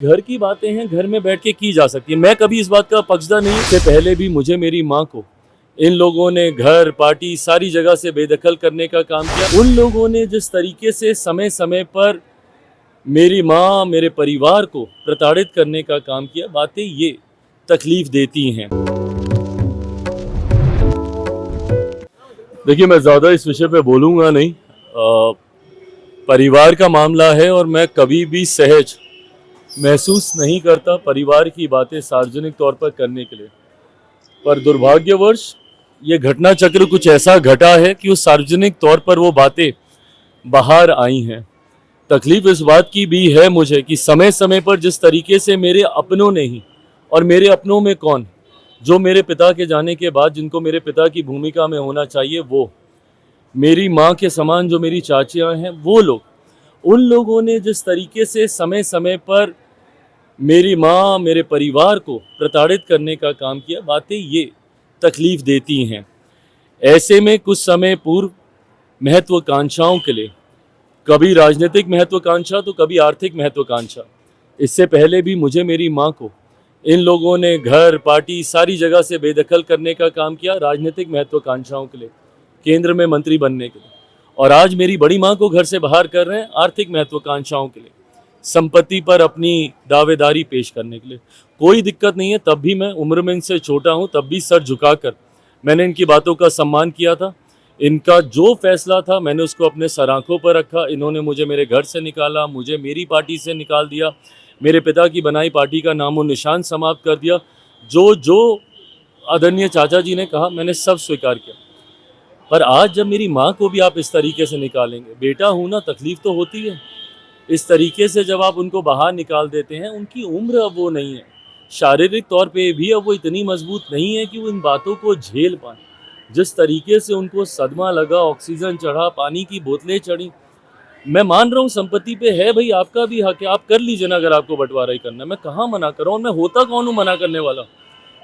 घर की बातें हैं घर में बैठ के की जा सकती है। मैं कभी इस बात का पक्षधर नहीं। इससे पहले भी मुझे मेरी माँ को इन लोगों ने घर पार्टी सारी जगह से बेदखल करने का काम किया। उन लोगों ने जिस तरीके से समय समय पर मेरी माँ मेरे परिवार को प्रताड़ित करने का काम किया, बातें ये तकलीफ देती हैं। देखिए, मैं ज़्यादा इस विषय पे बोलूँगा नहीं। परिवार का मामला है और मैं कभी भी सहज महसूस नहीं करता परिवार की बातें सार्वजनिक तौर पर करने के लिए। पर दुर्भाग्यवश ये घटना चक्र कुछ ऐसा घटा है कि उस सार्वजनिक तौर पर वो बातें बाहर आई हैं। तकलीफ इस बात की भी है मुझे कि समय समय पर जिस तरीके से मेरे अपनों ने ही, और मेरे अपनों में कौन, जो मेरे पिता के जाने के बाद जिनको मेरे पिता की भूमिका में होना चाहिए, वो मेरी माँ के समान जो मेरी चाचियाँ हैं, वो लोग, उन लोगों ने जिस तरीके से समय समय पर मेरी माँ मेरे परिवार को प्रताड़ित करने का काम किया, बातें ये तकलीफ देती हैं। ऐसे में कुछ समय पूर्व महत्वाकांक्षाओं के लिए, कभी राजनीतिक महत्वाकांक्षा तो कभी आर्थिक महत्वाकांक्षा, इससे पहले भी मुझे मेरी माँ को इन लोगों ने घर पार्टी सारी जगह से बेदखल करने का काम किया, राजनीतिक महत्वाकांक्षाओं के लिए, केंद्र में मंत्री बनने के लिए। और आज मेरी बड़ी माँ को घर से बाहर कर रहे हैं आर्थिक महत्वाकांक्षाओं के लिए, संपत्ति पर अपनी दावेदारी पेश करने के लिए। कोई दिक्कत नहीं है, तब भी मैं उम्र में इनसे छोटा हूँ, तब भी सर झुकाकर मैंने इनकी बातों का सम्मान किया था। इनका जो फैसला था मैंने उसको अपने सर आंखों पर रखा। इन्होंने मुझे मेरे घर से निकाला, मुझे मेरी पार्टी से निकाल दिया, मेरे पिता की बनाई पार्टी का नामो निशान समाप्त कर दिया। जो जो आदरणीय चाचा जी ने कहा मैंने सब स्वीकार किया। पर आज जब मेरी माँ को भी आप इस तरीके से निकालेंगे, बेटा हूँ ना, तकलीफ तो होती है। इस तरीके से जब आप उनको बाहर निकाल देते हैं, उनकी उम्र अब वो नहीं है, शारीरिक तौर पे भी अब वो इतनी मजबूत नहीं है कि वो इन बातों को झेल पाए। जिस तरीके से उनको सदमा लगा, ऑक्सीजन चढ़ा, पानी की बोतलें चढ़ी। मैं मान रहा हूँ संपत्ति पे है भाई, आपका भी हक है, आप कर लीजिए ना अगर आपको बंटवारा ही करना है। मैं कहाँ मना कर रहा हूँ, मैं होता कौन हूँ मना करने वाला।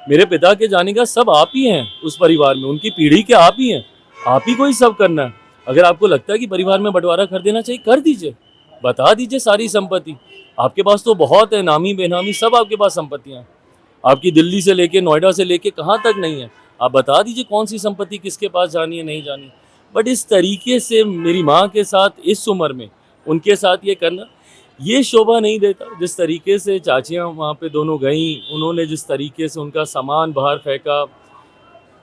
मेरे पिता के जाने का सब आप ही हैं उस परिवार में, उनकी पीढ़ी के आप ही हैं, आप ही को ही सब करना है। अगर आपको लगता है कि परिवार में बंटवारा कर देना चाहिए, कर दीजिए, बता दीजिए सारी संपत्ति। आपके पास तो बहुत है, नामी बेनामी सब आपके पास संपत्तियां हैं। आपकी दिल्ली से लेके नोएडा से लेके कहाँ तक नहीं है, आप बता दीजिए कौन सी संपत्ति किसके पास जानी है, नहीं जानी। बट इस तरीके से मेरी माँ के साथ इस उम्र में उनके साथ ये करना, ये शोभा नहीं देता। जिस तरीके से चाचियाँ वहाँ पे दोनों गईं, उन्होंने जिस तरीके से उनका सामान बाहर फेंका,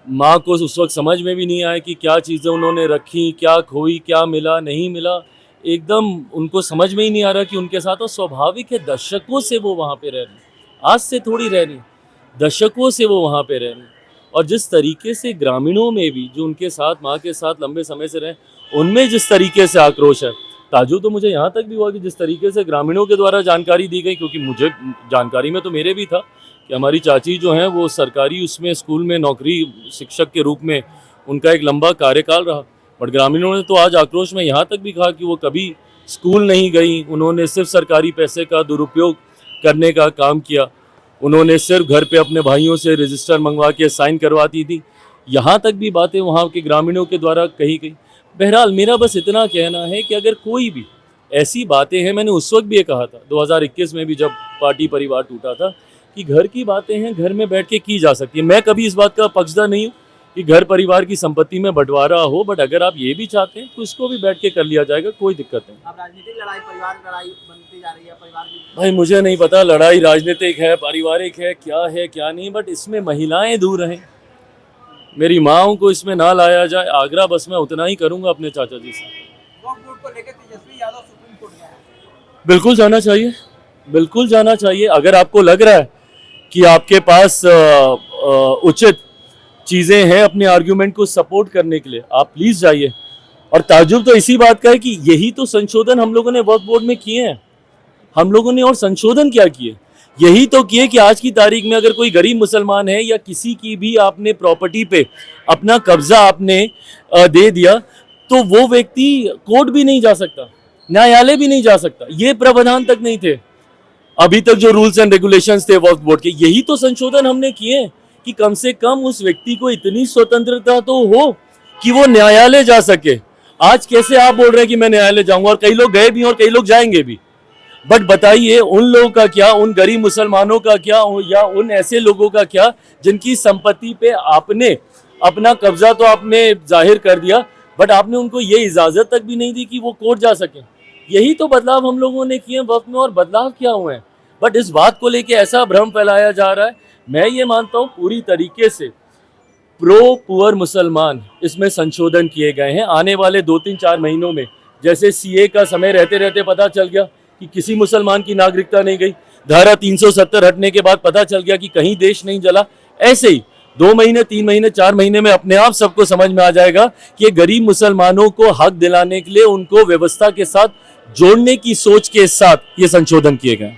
माँ को उस वक्त समझ में भी नहीं आया कि क्या चीज़ें उन्होंने रखी, क्या खोई, क्या मिला नहीं मिला, एकदम उनको समझ में ही नहीं आ रहा कि उनके साथ। और स्वाभाविक है, दशकों से वो वहाँ पे रह रही, आज से थोड़ी रह रही, दशकों से वो वहाँ पे रह रही। और जिस तरीके से ग्रामीणों में भी जो उनके साथ माँ के साथ लंबे समय से रहे, उनमें जिस तरीके से आक्रोश है, ताजुब तो मुझे यहाँ तक भी हुआ कि जिस तरीके से ग्रामीणों के द्वारा जानकारी दी गई, क्योंकि मुझे जानकारी में तो मेरे भी था कि हमारी चाची जो हैं वो सरकारी उसमें स्कूल में नौकरी शिक्षक के रूप में उनका एक लंबा कार्यकाल रहा। बट ग्रामीणों ने तो आज आक्रोश में यहाँ तक भी कहा कि वो कभी स्कूल नहीं गई, उन्होंने सिर्फ सरकारी पैसे का दुरुपयोग करने का काम किया, उन्होंने सिर्फ घर पे अपने भाइयों से रजिस्टर मंगवा के साइन करवाती थी। यहाँ तक भी बातें वहाँ के ग्रामीणों के द्वारा कही गई। बहरहाल मेरा बस इतना कहना है कि अगर कोई भी ऐसी बातें हैं, मैंने उस वक्त भी ये कहा था 2021 में भी जब पार्टी परिवार टूटा था, कि घर की बातें हैं घर में बैठ के की जा सकती है। मैं कभी इस बात का पक्षधर नहीं हूँ कि घर परिवार की संपत्ति में बंटवारा हो, बट अगर आप ये भी चाहते हैं तो इसको भी बैठ के कर लिया जाएगा, कोई दिक्कत नहीं। अब राजनीतिक लड़ाई परिवार लड़ाई बनती जा रही है, परिवार की। भाई मुझे नहीं पता लड़ाई राजनीतिक है पारिवारिक है क्या नहीं, बट इसमें महिलाएं दूर रहें, मेरी माँओं को इसमें ना लाया जाए। आग्रह बस मैं उतना ही करूँगा अपने चाचा जी से। वक्फ बोर्ड को लेकर तेजस्वी यादव सुप्रीम कोर्ट गया है। बिल्कुल जाना चाहिए, बिल्कुल जाना चाहिए। अगर आपको लग रहा है कि आपके पास उचित चीज़ें हैं अपने आर्ग्यूमेंट को सपोर्ट करने के लिए, आप प्लीज़ जाइए। और ताजुब तो इसी बात का है कि यही तो संशोधन हम लोगों ने वक्फ बोर्ड में किए हैं। हम लोगों ने और संशोधन क्या किए, यही तो किए कि आज की तारीख में अगर कोई गरीब मुसलमान है या किसी की भी आपने प्रॉपर्टी पे अपना कब्जा आपने दे दिया, तो वो व्यक्ति कोर्ट भी नहीं जा सकता, न्यायालय भी नहीं जा सकता। ये प्रावधान तक नहीं थे अभी तक जो रूल्स एंड रेगुलेशंस थे वक्फ बोर्ड के। यही तो संशोधन हमने किए कि कम से कम उस व्यक्ति को इतनी स्वतंत्रता तो हो कि वो न्यायालय जा सके। आज कैसे आप बोल रहे हैं कि मैं न्यायालय जाऊंगा, और कई लोग गए भी और कई लोग जाएंगे भी। बट बताइए उन लोगों का क्या, उन गरीब मुसलमानों का क्या, या उन ऐसे लोगों का क्या जिनकी संपत्ति पे आपने अपना कब्जा तो आपने जाहिर कर दिया, बट आपने उनको ये इजाजत तक भी नहीं दी कि वो कोर्ट जा सके। यही तो बदलाव हम लोगों ने किए वक्त में, और बदलाव क्या हुए हैं। बट इस बात को लेके ऐसा भ्रम फैलाया जा रहा है। मैं ये मानता हूँ पूरी तरीके से प्रो पुअर मुसलमान इसमें संशोधन किए गए हैं। आने वाले 2-3-4 महीनों में, जैसे सीए का समय रहते रहते पता चल गया कि किसी मुसलमान की नागरिकता नहीं गई, धारा 370 हटने के बाद पता चल गया कि कहीं देश नहीं जला, ऐसे ही 2 महीने 3 महीने 4 महीने में अपने आप सबको समझ में आ जाएगा कि ये गरीब मुसलमानों को हक दिलाने के लिए उनको व्यवस्था के साथ जोड़ने की सोच के साथ ये संशोधन किए गए।